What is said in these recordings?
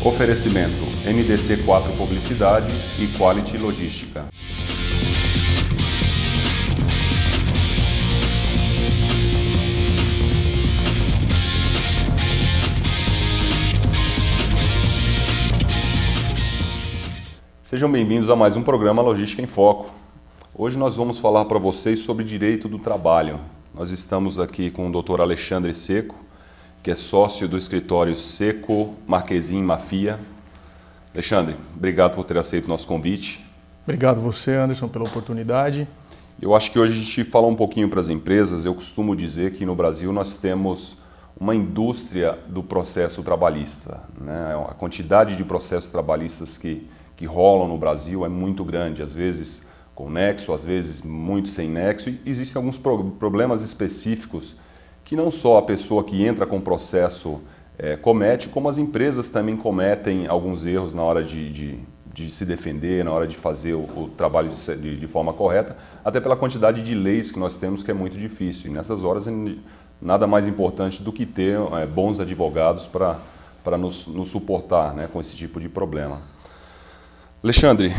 Oferecimento MDC4 Publicidade e Quality Logística. Sejam bem-vindos a mais um programa Logística em Foco. Hoje nós vamos falar para vocês sobre direito do trabalho. Nós estamos aqui com o Dr. Alexandre Seco, que é sócio do escritório Seco Marquezin Mafia. Alexandre, obrigado por ter aceito o nosso convite. Obrigado você, Anderson, pela oportunidade. Eu acho que hoje a gente fala um pouquinho para as empresas. Eu costumo dizer que no Brasil nós temos uma indústria do processo trabalhista, né? A quantidade de processos trabalhistas que rolam no Brasil é muito grande, às vezes com nexo, às vezes muito sem nexo. E existem alguns problemas específicos que não só a pessoa que entra com o processo comete, como as empresas também cometem alguns erros na hora de se defender, na hora de fazer o trabalho de forma correta, até pela quantidade de leis que nós temos, que é muito difícil. E nessas horas, nada mais importante do que ter bons advogados para nos suportar, né, com esse tipo de problema. Alexandre,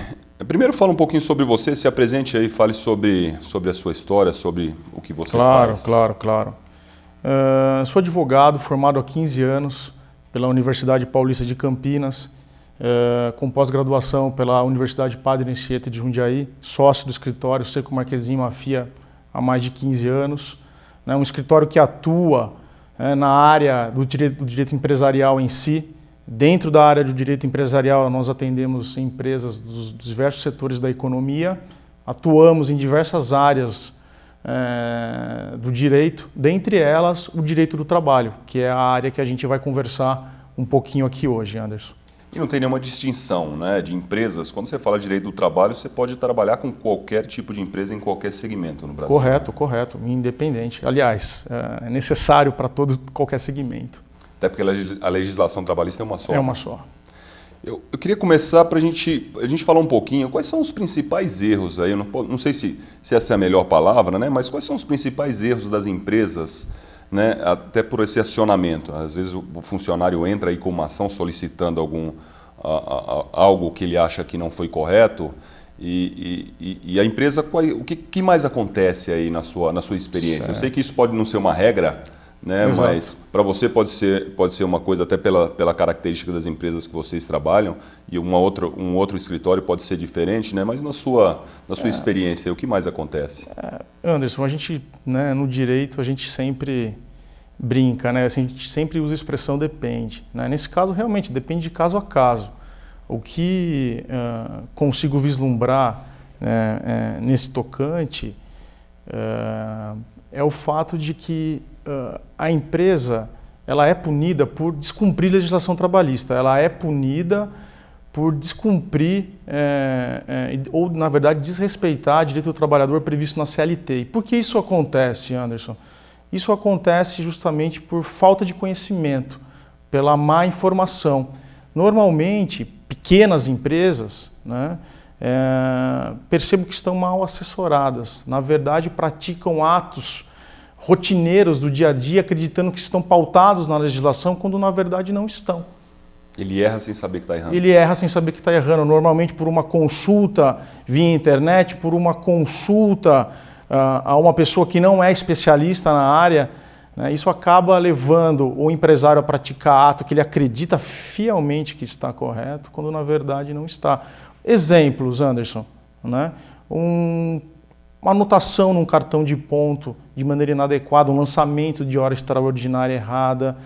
primeiro fala um pouquinho sobre você, se apresente aí, fale sobre a sua história, sobre o que você faz. Claro. Sou advogado formado há 15 anos pela Universidade Paulista de Campinas, com pós-graduação pela Universidade Padre Anchieta de Jundiaí, sócio do escritório Seco Marquezin Mafia há mais de 15 anos. Um escritório que atua na área do direito empresarial em si. Dentro da área do direito empresarial, nós atendemos empresas dos diversos setores da economia, atuamos em diversas áreas do direito, dentre elas o direito do trabalho, que é a área que a gente vai conversar um pouquinho aqui hoje, Anderson. E não tem nenhuma distinção, né, de empresas. Quando você fala de direito do trabalho, você pode trabalhar com qualquer tipo de empresa em qualquer segmento no Brasil. Correto, independente. Aliás, é necessário para qualquer segmento. Até porque a legislação trabalhista é uma só. É uma só. Eu queria começar para a gente falar um pouquinho, quais são os principais erros aí, eu não sei se essa é a melhor palavra, né, mas quais são os principais erros das empresas, né, até por esse acionamento. Às vezes o funcionário entra aí com uma ação solicitando algo que ele acha que não foi correto e a empresa, o que mais acontece aí na sua experiência? Certo. Eu sei que isso pode não ser uma regra, né? Mas para você pode ser uma coisa até pela característica das empresas que vocês trabalham, e um outro escritório pode ser diferente, né? Mas na sua experiência, o que mais acontece? Anderson, a gente, né, no direito a gente sempre brinca, né? Assim, a gente sempre usa a expressão depende, né? Nesse caso realmente depende de caso a caso. O que consigo vislumbrar nesse tocante é o fato de que a empresa ela é punida por descumprir legislação trabalhista, ela é punida por descumprir ou, na verdade, desrespeitar o direito do trabalhador previsto na CLT. E por que isso acontece, Anderson? Isso acontece justamente por falta de conhecimento, pela má informação. Normalmente, pequenas empresas, né, percebo que estão mal assessoradas, na verdade praticam atos rotineiros do dia a dia, acreditando que estão pautados na legislação, quando na verdade não estão. Ele erra sem saber que está errando. Ele erra sem saber que está errando, normalmente por uma consulta via internet, por uma consulta a uma pessoa que não é especialista na área, né? Isso acaba levando o empresário a praticar ato que ele acredita fielmente que está correto, quando na verdade não está. Exemplos, Anderson, né? Uma anotação num cartão de ponto de maneira inadequada, um lançamento de hora extraordinária errada,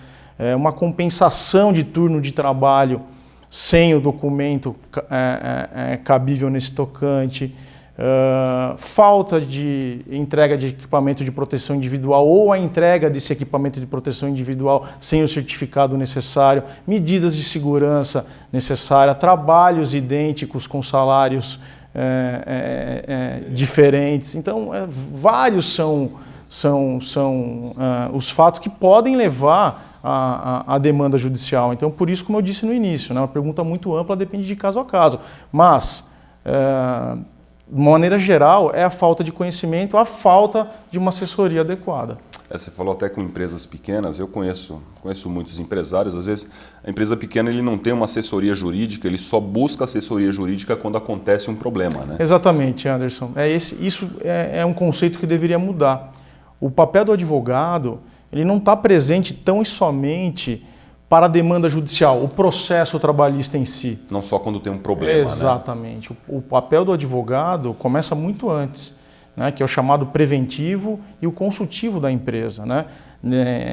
uma compensação de turno de trabalho sem o documento cabível nesse tocante, falta de entrega de equipamento de proteção individual ou a entrega desse equipamento de proteção individual sem o certificado necessário, medidas de segurança necessárias, trabalhos idênticos com salários diferentes. Então, vários são os fatos que podem levar à demanda judicial. Então, por isso, como eu disse no início, né, uma pergunta muito ampla, depende de caso a caso. Mas, de maneira geral, é a falta de conhecimento, a falta de uma assessoria adequada. Você falou até com empresas pequenas, eu conheço muitos empresários, às vezes a empresa pequena ele não tem uma assessoria jurídica, ele só busca assessoria jurídica quando acontece um problema, né? Exatamente, Anderson. Isso é um conceito que deveria mudar. O papel do advogado, ele não está presente tão e somente para a demanda judicial, o processo trabalhista em si. Não só quando tem um problema, exatamente. Né? O papel do advogado começa muito antes. Né, que é o chamado preventivo e o consultivo da empresa. Né?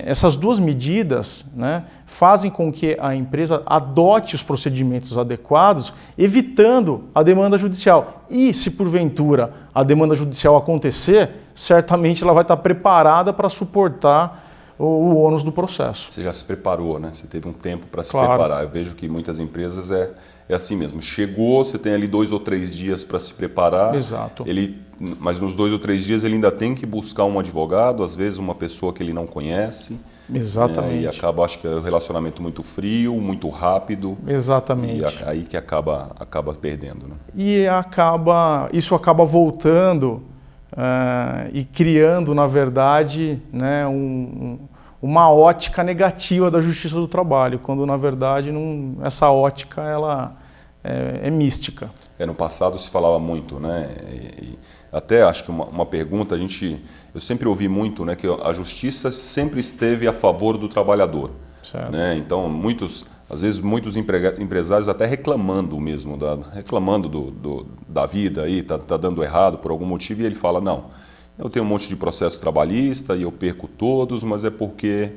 Essas duas medidas, né, fazem com que a empresa adote os procedimentos adequados, evitando a demanda judicial. E, se porventura a demanda judicial acontecer, certamente ela vai estar preparada para suportar o ônus do processo. Você já se preparou, né? Você teve um tempo para se preparar. Eu vejo que muitas empresas é assim mesmo. Chegou, você tem ali 2 ou 3 dias para se preparar. Exato. Mas nos 2 ou 3 dias ele ainda tem que buscar um advogado, às vezes uma pessoa que ele não conhece. Exatamente. E acaba, acho que é um relacionamento muito frio, muito rápido. Exatamente. E aí que acaba perdendo. Né? E isso acaba voltando e criando, na verdade, né, uma ótica negativa da justiça do trabalho, quando, na verdade, essa ótica ela é mística. No passado se falava muito, né? E até acho que uma pergunta, eu sempre ouvi muito, né, que a justiça sempre esteve a favor do trabalhador. Certo. Né? Então, às vezes muitos empresários até reclamando mesmo, da vida, aí tá dando errado por algum motivo, e ele fala, não, eu tenho um monte de processo trabalhista e eu perco todos, mas é porque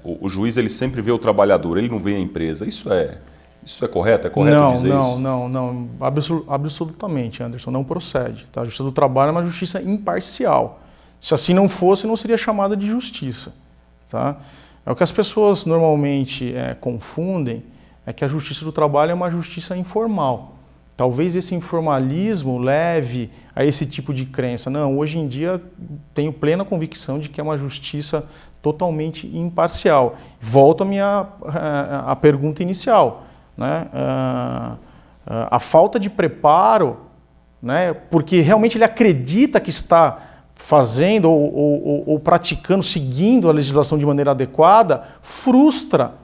o juiz ele sempre vê o trabalhador, ele não vê a empresa. Isso é correto? É correto dizer isso? Não. Absolutamente, Anderson, não procede. Tá? A justiça do trabalho é uma justiça imparcial. Se assim não fosse, não seria chamada de justiça. Tá? É o que as pessoas normalmente confundem, é que a justiça do trabalho é uma justiça informal. Talvez esse informalismo leve a esse tipo de crença. Não, hoje em dia tenho plena convicção de que é uma justiça totalmente imparcial. Volto à pergunta inicial. Né? A falta de preparo, né? Porque realmente ele acredita que está fazendo ou praticando, seguindo a legislação de maneira adequada, frustra,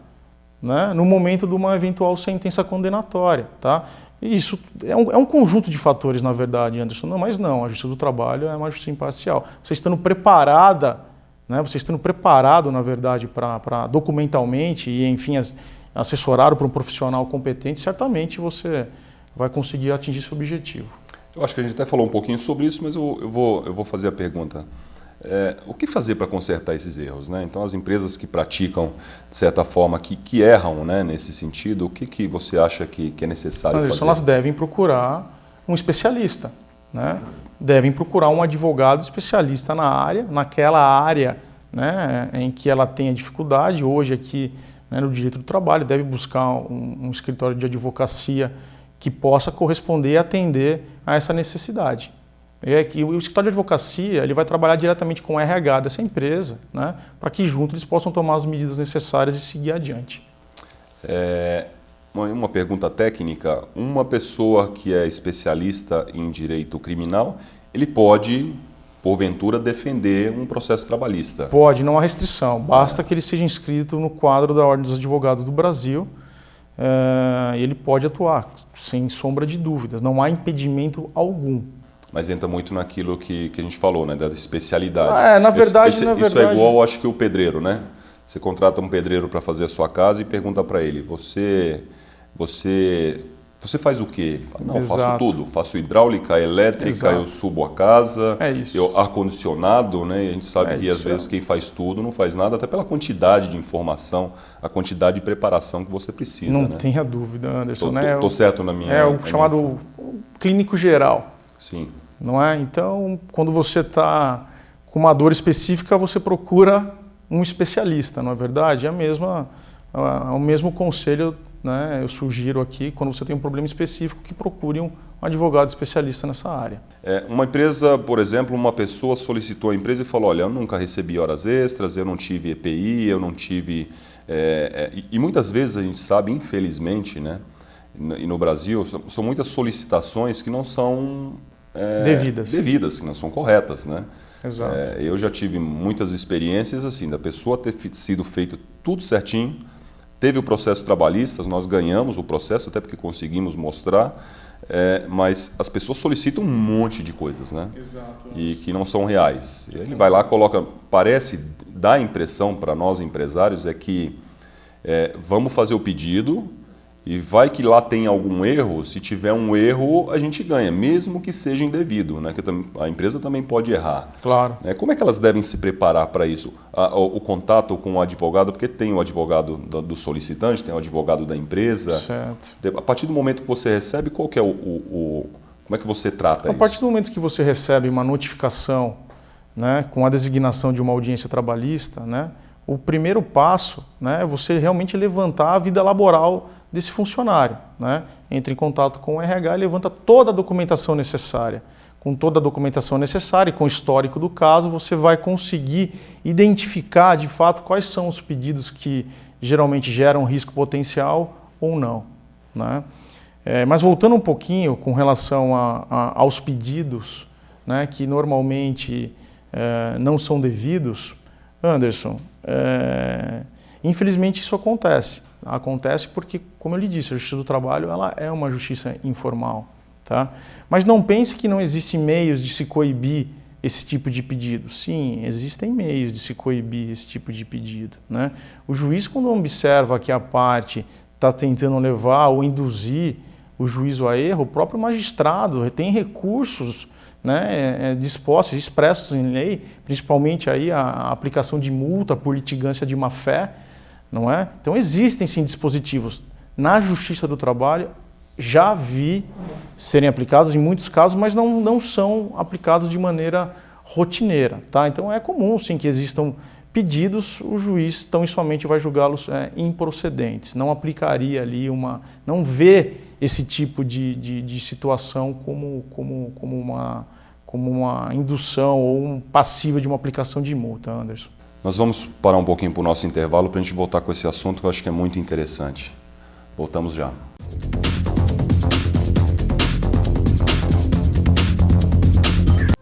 né? No momento de uma eventual sentença condenatória. Tá? Isso é um conjunto de fatores, na verdade, Anderson. Não, mas não, a justiça do trabalho é uma justiça imparcial. Você estando preparada, né? Você estando preparado, na verdade, para documentalmente e, enfim, assessorado por um profissional competente, certamente você vai conseguir atingir esse objetivo. Eu acho que a gente até falou um pouquinho sobre isso, mas eu vou fazer a pergunta. O que fazer para consertar esses erros? Né? Então, as empresas que praticam, de certa forma, que erram, né, nesse sentido, o que você acha que é necessário fazer? Elas devem procurar um especialista. Né? Devem procurar um advogado especialista naquela área, né, em que ela tenha dificuldade. Hoje, aqui, né, no direito do trabalho, deve buscar um escritório de advocacia que possa corresponder e atender a essa necessidade. Que o escritório de advocacia ele vai trabalhar diretamente com o RH dessa empresa, né, para que juntos eles possam tomar as medidas necessárias e seguir adiante. Uma pergunta técnica, uma pessoa que é especialista em direito criminal, ele pode, porventura, defender um processo trabalhista? Pode, não há restrição, basta que ele seja inscrito no quadro da Ordem dos Advogados do Brasil, ele pode atuar, sem sombra de dúvidas, não há impedimento algum. Mas entra muito naquilo que a gente falou, né, da especialidade. Na verdade, isso é igual, acho que o pedreiro, né? Você contrata um pedreiro para fazer a sua casa e pergunta para ele, você faz o quê? Ele fala, não, eu faço tudo, faço hidráulica, elétrica, Exato. Eu subo a casa, isso. Ar-condicionado, né? A gente sabe que às vezes quem faz tudo não faz nada, até pela quantidade de informação, a quantidade de preparação que você precisa. Não né? tenha dúvida, Anderson. Tô certo na minha... É o chamado clínico geral. Sim. Não é? Então, quando você está com uma dor específica, você procura um especialista, não é verdade? É o mesmo conselho, né? Eu sugiro aqui, quando você tem um problema específico, que procure um advogado especialista nessa área. Uma empresa, por exemplo, uma pessoa solicitou a empresa e falou, olha, eu nunca recebi horas extras, eu não tive EPI, eu não tive... E muitas vezes a gente sabe, infelizmente, né? E no Brasil, são muitas solicitações que não são devidas, que não são corretas, né? Exato. Eu já tive muitas experiências assim, da pessoa ter sido feito tudo certinho, teve o processo trabalhista, nós ganhamos o processo, até porque conseguimos mostrar, mas as pessoas solicitam um monte de coisas, né? Exato. E que não são reais. Ele vai lá, coloca, dá a impressão para nós empresários é que vamos fazer o pedido e vai que lá tem algum erro, se tiver um erro a gente ganha, mesmo que seja indevido, né? Que a empresa também pode errar. Claro. Como é que elas devem se preparar para isso? O contato com o advogado, porque tem o advogado do solicitante, tem o advogado da empresa. Certo. A partir do momento que você recebe, qual que é como é que você trata isso? A partir do momento que você recebe uma notificação, né, com a designação de uma audiência trabalhista, né, o primeiro passo, né, é você realmente levantar a vida laboral desse funcionário, né? Entra em contato com o RH e levanta toda a documentação necessária. Com toda a documentação necessária e com o histórico do caso, você vai conseguir identificar de fato quais são os pedidos que geralmente geram risco potencial ou não, né? Mas voltando um pouquinho com relação aos pedidos, né, que normalmente não são devidos, Anderson, infelizmente isso acontece. Acontece porque, como eu lhe disse, a Justiça do Trabalho ela é uma justiça informal. Tá? Mas não pense que não existem meios de se coibir esse tipo de pedido. Sim, existem meios de se coibir esse tipo de pedido, né? O juiz, quando observa que a parte está tentando levar ou induzir o juízo a erro, o próprio magistrado tem recursos, né, dispostos, expressos em lei, principalmente aí a aplicação de multa por litigância de má-fé, não é? Então existem sim dispositivos na Justiça do Trabalho, já vi serem aplicados em muitos casos, mas não são aplicados de maneira rotineira, tá? Então é comum sim que existam pedidos, o juiz tão e somente vai julgá-los improcedentes, não aplicaria ali não vê esse tipo de situação como uma indução ou um passivo de uma aplicação de multa, Anderson. Nós vamos parar um pouquinho para o nosso intervalo para a gente voltar com esse assunto que eu acho que é muito interessante. Voltamos já.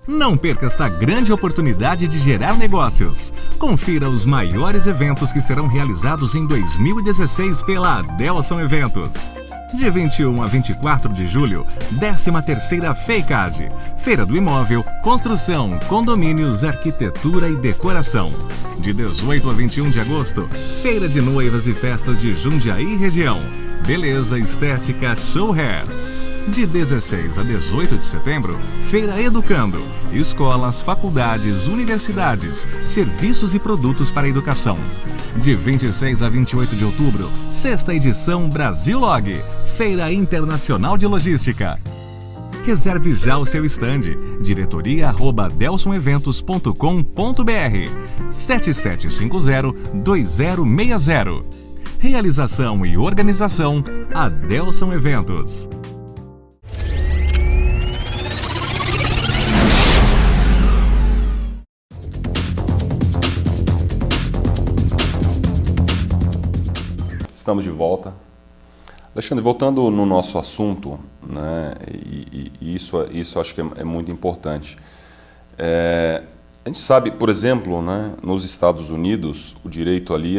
Não perca esta grande oportunidade de gerar negócios. Confira os maiores eventos que serão realizados em 2016 pela Adelson Eventos. De 21 a 24 de julho, 13ª FEICAD, Feira do Imóvel, Construção, Condomínios, Arquitetura e Decoração. De 18 a 21 de agosto, Feira de Noivas e Festas de Jundiaí e Região, Beleza, Estética, Show Hair. De 16 a 18 de setembro, Feira Educando, escolas, faculdades, universidades, serviços e produtos para a educação. De 26 a 28 de outubro, 6ª edição Brasil Log, Feira Internacional de Logística. Reserve já o seu estande, diretoria@adelsoneventos.com.br 7750-2060. Realização e organização, Adelson Eventos. Estamos de volta. Alexandre, voltando no nosso assunto, né, e isso acho que é muito importante. A gente sabe, por exemplo, né, nos Estados Unidos, o direito ali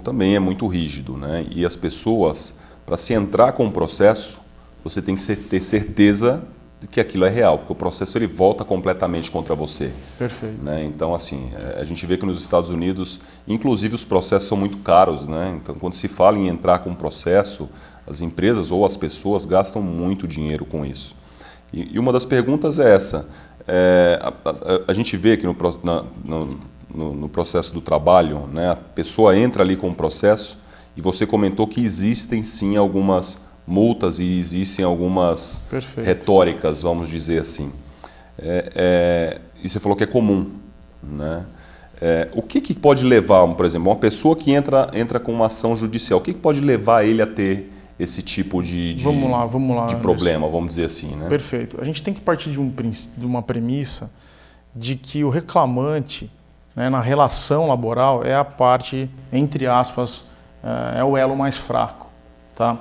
também é muito rígido, né, e as pessoas, para se entrar com o processo, você tem que ter certeza de que aquilo é real, porque o processo ele volta completamente contra você. Perfeito. Né? Então, assim, a gente vê que nos Estados Unidos, inclusive os processos são muito caros, né? Então, quando se fala em entrar com um processo, as empresas ou as pessoas gastam muito dinheiro com isso. E uma das perguntas é essa. A gente vê que no processo do trabalho, né, a pessoa entra ali com o processo e você comentou que existem sim algumas multas e existem algumas retóricas, vamos dizer assim. E você falou que é comum, né? O que pode levar, por exemplo, uma pessoa que entra com uma ação judicial, o que pode levar ele a ter esse tipo de problema, vamos dizer assim, né? Perfeito. A gente tem que partir de uma premissa de que o reclamante, né, na relação laboral é a parte, entre aspas, é o elo mais fraco, tá?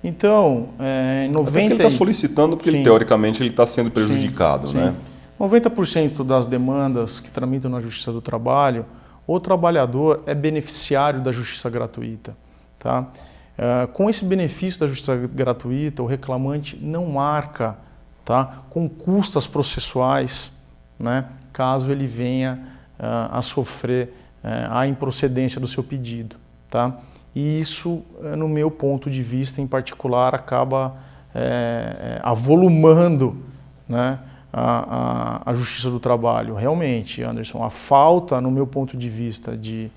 Então, Até que ele está solicitando porque, teoricamente, ele está sendo prejudicado, né? 90% das demandas que tramitam na Justiça do Trabalho, o trabalhador é beneficiário da justiça gratuita. Tá? Com esse benefício da justiça gratuita, o reclamante não arca, tá, com custas processuais, né, caso ele venha a sofrer a improcedência do seu pedido. Tá? E isso, no meu ponto de vista em particular, acaba avolumando, né, a Justiça do Trabalho. Realmente, Anderson, a falta, no meu ponto de vista, de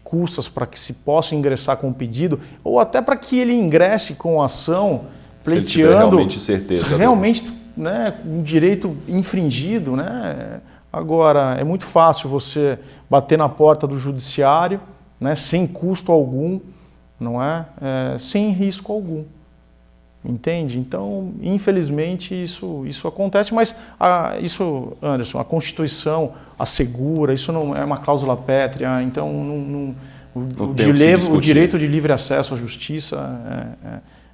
custas para que se possa ingressar com o pedido, ou até para que ele ingresse com a ação, pleiteando, se ele tiver realmente certeza. Realmente, né, um direito infringido. Né? Agora, é muito fácil você bater na porta do judiciário, né, sem custo algum, não é? Sem risco algum. Entende? Então, infelizmente, isso acontece, mas isso, Anderson, a Constituição assegura, isso não é uma cláusula pétrea, então o direito de livre acesso à justiça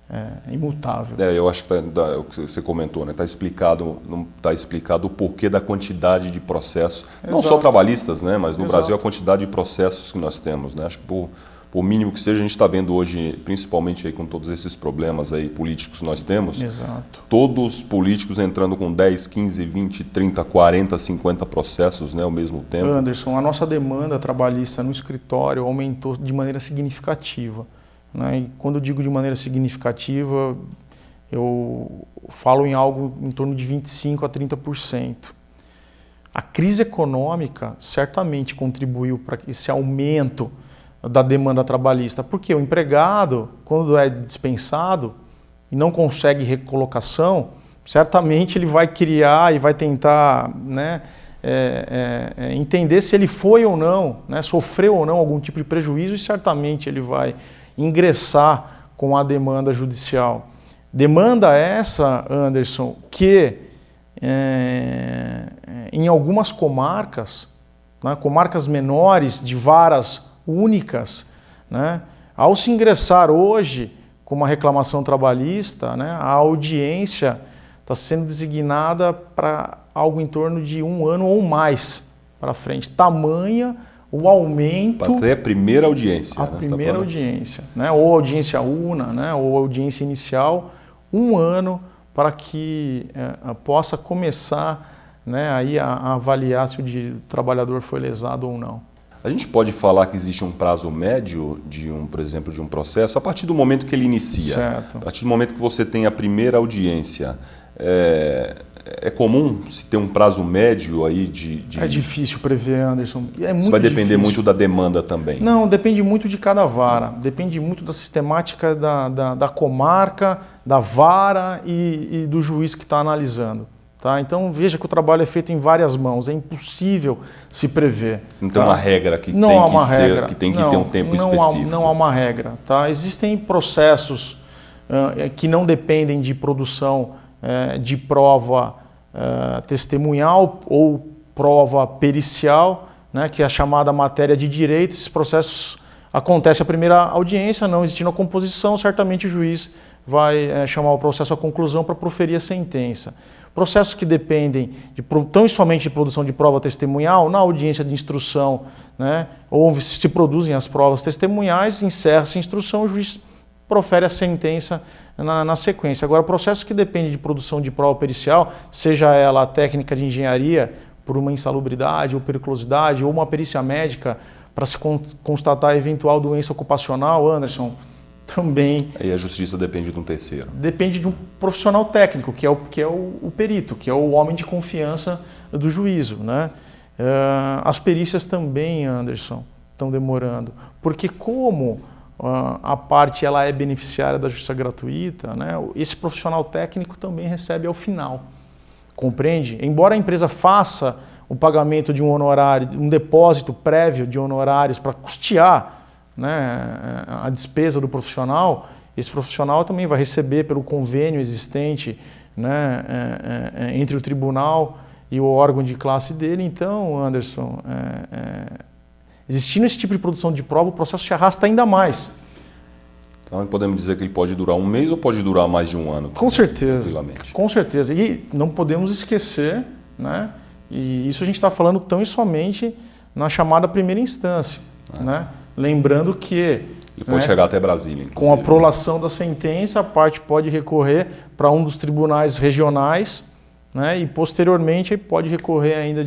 é imutável. Eu acho que o que você comentou, né? Está explicado o porquê da quantidade de processos, não só trabalhistas, né? Mas no Brasil a quantidade de processos que nós temos, né? Acho que por mínimo que seja, a gente está vendo hoje, principalmente aí com todos esses problemas aí políticos que nós temos, todos os políticos entrando com 10, 15, 20, 30, 40, 50 processos, né, ao mesmo tempo. Anderson, a nossa demanda trabalhista no escritório aumentou de maneira significativa. Né? E quando eu digo de maneira significativa, eu falo em algo em torno de 25% a 30%. A crise econômica certamente contribuiu para esse aumento da demanda trabalhista, porque o empregado, quando é dispensado e não consegue recolocação, certamente ele vai criar e vai tentar, né, entender se ele foi ou não, né, sofreu ou não algum tipo de prejuízo, e certamente ele vai ingressar com a demanda judicial. Demanda essa, Anderson, que em algumas comarcas, né, comarcas menores de varas únicas, né, ao se ingressar hoje com uma reclamação trabalhista, né, a audiência está sendo designada para algo em torno de 1 ano ou mais para frente. Tamanha o aumento... Até a primeira audiência. A primeira audiência, né, ou audiência una, né, ou audiência inicial, 1 ano para que possa começar, né, aí a avaliar se o trabalhador foi lesado ou não. A gente pode falar que existe um prazo médio por exemplo, de um processo a partir do momento que ele inicia. Certo. A partir do momento que você tem a primeira audiência. É comum se ter um prazo médio aí de... É difícil prever, Anderson. É muito Isso vai depender difícil. muito da demanda também. Não, depende muito de cada vara. Depende muito da sistemática da comarca, da vara e do juiz que está analisando. Tá? Então veja que o trabalho é feito em várias mãos, é impossível se prever. Não tem uma regra que tem que ter um tempo específico. Não há uma regra. Tá? Existem processos que não dependem de produção de prova testemunhal ou prova pericial, né, que é a chamada matéria de direito. Esses processos acontecem a primeira audiência, não existindo a composição, certamente o juiz vai chamar o processo à conclusão para proferir a sentença. Processos que dependem tão somente de produção de prova testemunhal, na audiência de instrução, né, ou se produzem as provas testemunhais, encerra-se a instrução, o juiz profere a sentença na sequência. Agora, processos que dependem de produção de prova pericial, seja ela a técnica de engenharia por uma insalubridade ou periculosidade, ou uma perícia médica para se constatar eventual doença ocupacional, Anderson, também... Aí a justiça depende de um terceiro. Depende de um profissional técnico, que é o perito, que é o homem de confiança do juízo. Né? As perícias também, Anderson, estão demorando, porque como a parte ela é beneficiária da justiça gratuita, né, esse profissional técnico também recebe ao final. Compreende? Embora a empresa faça o pagamento de um honorário, um depósito prévio de honorários para custear, né, a despesa do profissional, esse profissional também vai receber pelo convênio existente, né, entre o tribunal e o órgão de classe dele. Então, Anderson, existindo esse tipo de produção de prova, o processo se arrasta ainda mais. Então podemos dizer que ele pode durar um mês ou pode durar mais de um ano? Com certeza, Tranquilamente. com certeza. E não podemos esquecer, né? E isso a gente está falando tão e somente na chamada primeira instância, né? Lembrando que Ele pode chegar até Brasília, inclusive. com a prolação da sentença, a parte pode recorrer para um dos tribunais regionais, né? E posteriormente pode recorrer ainda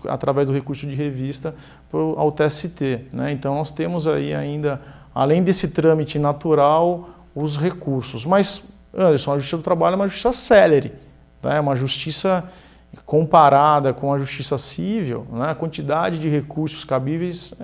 através do recurso de revista ao TST, né? Então nós temos aí ainda, além desse trâmite natural, os recursos. Mas, Anderson, a Justiça do Trabalho é uma justiça célere, tá? É uma justiça comparada com a Justiça Civil, né? A quantidade de recursos cabíveis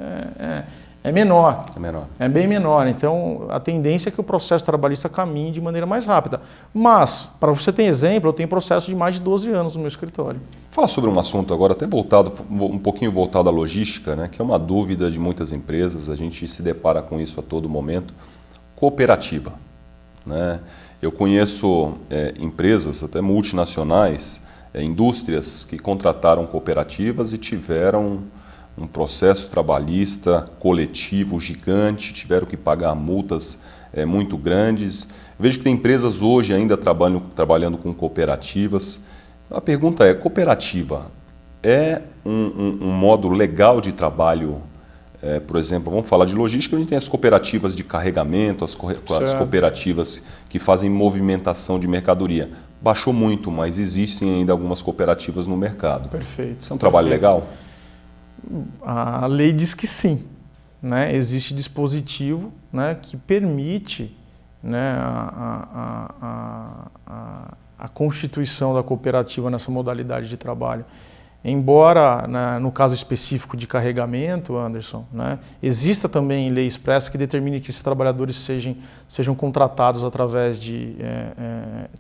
é menor. É menor. É bem menor. Então, a tendência é que o processo trabalhista caminhe de maneira mais rápida. Mas, para você ter exemplo, eu tenho processo de mais de 12 anos no meu escritório. Falar sobre um assunto agora até um pouquinho voltado à logística, né, que é uma dúvida de muitas empresas, a gente se depara com isso a todo momento. Cooperativa, né? Eu conheço empresas, até multinacionais, indústrias que contrataram cooperativas e tiveram um processo trabalhista coletivo gigante, tiveram que pagar multas muito grandes. Vejo que tem empresas hoje ainda trabalhando com cooperativas. A pergunta é, cooperativa é um modo legal de trabalho? Por exemplo, vamos falar de logística, a gente tem as cooperativas de carregamento, as cooperativas que fazem movimentação de mercadoria. Baixou muito, mas existem ainda algumas cooperativas no mercado. Perfeito. Isso é um trabalho legal? A lei diz que sim, né? Existe dispositivo, né, que permite, né, a constituição da cooperativa nessa modalidade de trabalho. Embora, né, no caso específico de carregamento, Anderson, né, exista também lei expressa que determine que esses trabalhadores sejam contratados através de...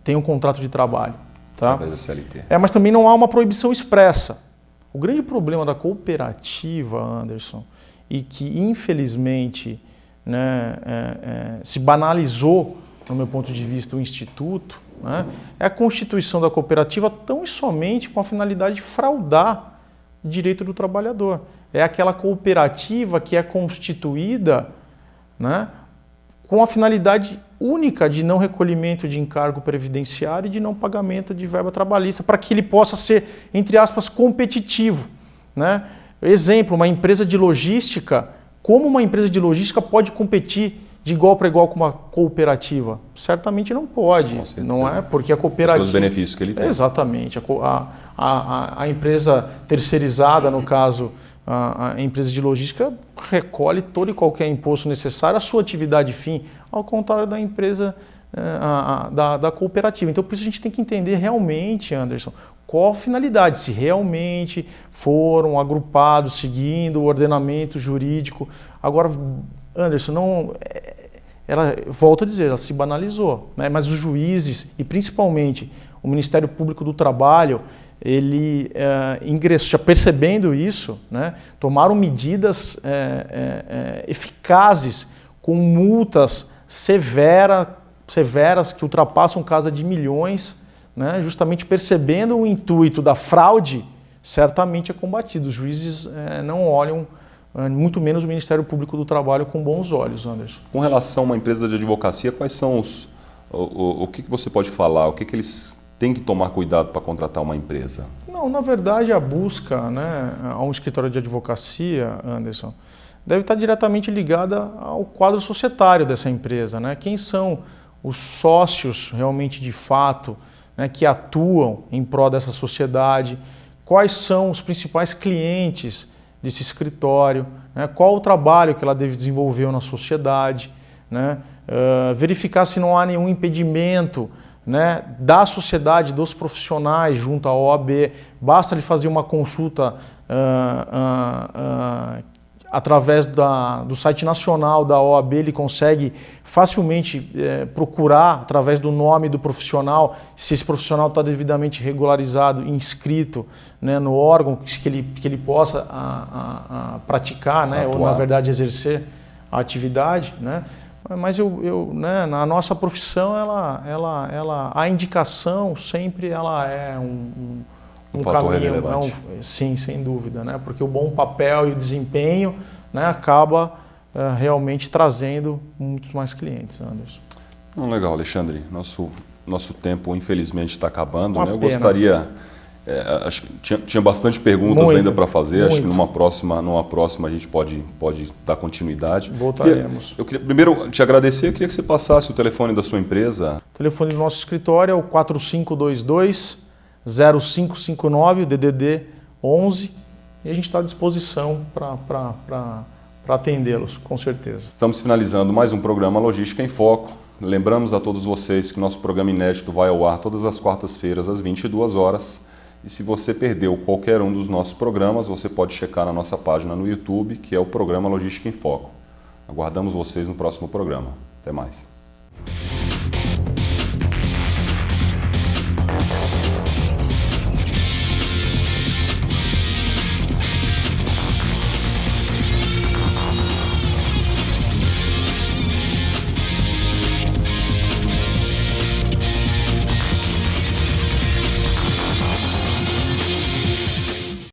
tenham um contrato de trabalho. Tá? Através da CLT. Mas também não há uma proibição expressa. O grande problema da cooperativa, Anderson, e que infelizmente, né, se banalizou, no meu ponto de vista, o Instituto, né, é a constituição da cooperativa tão e somente com a finalidade de fraudar o direito do trabalhador. É aquela cooperativa que é constituída, né, com a finalidade única de não recolhimento de encargo previdenciário e de não pagamento de verba trabalhista, para que ele possa ser, entre aspas, competitivo, né? Exemplo, uma empresa de logística, como uma empresa de logística pode competir de igual para igual com uma cooperativa? Certamente não pode, não é? Porque a cooperativa... Pelos benefícios que ele tem. Exatamente. A empresa terceirizada, no caso, a empresa de logística, recolhe todo e qualquer imposto necessário à sua atividade fim, ao contrário da empresa da cooperativa. Então, por isso a gente tem que entender realmente, Anderson, qual a finalidade, se realmente foram agrupados seguindo o ordenamento jurídico. Agora, Anderson, volto a dizer, ela se banalizou, né? Mas os juízes e principalmente o Ministério Público do Trabalho, ele ingressou, já percebendo isso, né, tomaram medidas eficazes com multas severas que ultrapassam casa de milhões, né, justamente percebendo o intuito da fraude, certamente é combatido. Os juízes não olham, muito menos o Ministério Público do Trabalho, com bons olhos, Anderson. Com relação a uma empresa de advocacia, quais são o que você pode falar? O que eles têm que tomar cuidado para contratar uma empresa? Não, na verdade, a busca, né, a um escritório de advocacia, Anderson, deve estar diretamente ligada ao quadro societário dessa empresa, né? Quem são os sócios realmente de fato, né, que atuam em prol dessa sociedade, quais são os principais clientes desse escritório, né, qual o trabalho que ela desenvolveu na sociedade, né, verificar se não há nenhum impedimento, né, da sociedade, dos profissionais junto à OAB. Basta lhe fazer uma consulta através do site nacional da OAB, ele consegue facilmente procurar através do nome do profissional, se esse profissional está devidamente regularizado, inscrito, né, no órgão que ele possa praticar, né, ou na verdade exercer a atividade, né. Mas né, na nossa profissão, a indicação sempre ela é um fator caminho, relevante. sim, sem dúvida, né? Porque o bom papel e o desempenho, né, acaba realmente trazendo muitos mais clientes, Anderson. Legal, Alexandre. Nosso tempo, infelizmente, está acabando. Né? Eu Pena. gostaria... acho que tinha bastante perguntas ainda para fazer. Acho que numa próxima a gente pode dar continuidade. Voltaremos. Eu queria primeiro te agradecer. Eu queria que você passasse o telefone da sua empresa. O telefone do nosso escritório é o 4522-0559, DDD 11. E a gente está à disposição para atendê-los, com certeza. Estamos finalizando mais um programa Logística em Foco. Lembramos a todos vocês que nosso programa inédito vai ao ar todas as quartas-feiras às 22 horas. E se você perdeu qualquer um dos nossos programas, você pode checar na nossa página no YouTube, que é o programa Logística em Foco. Aguardamos vocês no próximo programa. Até mais.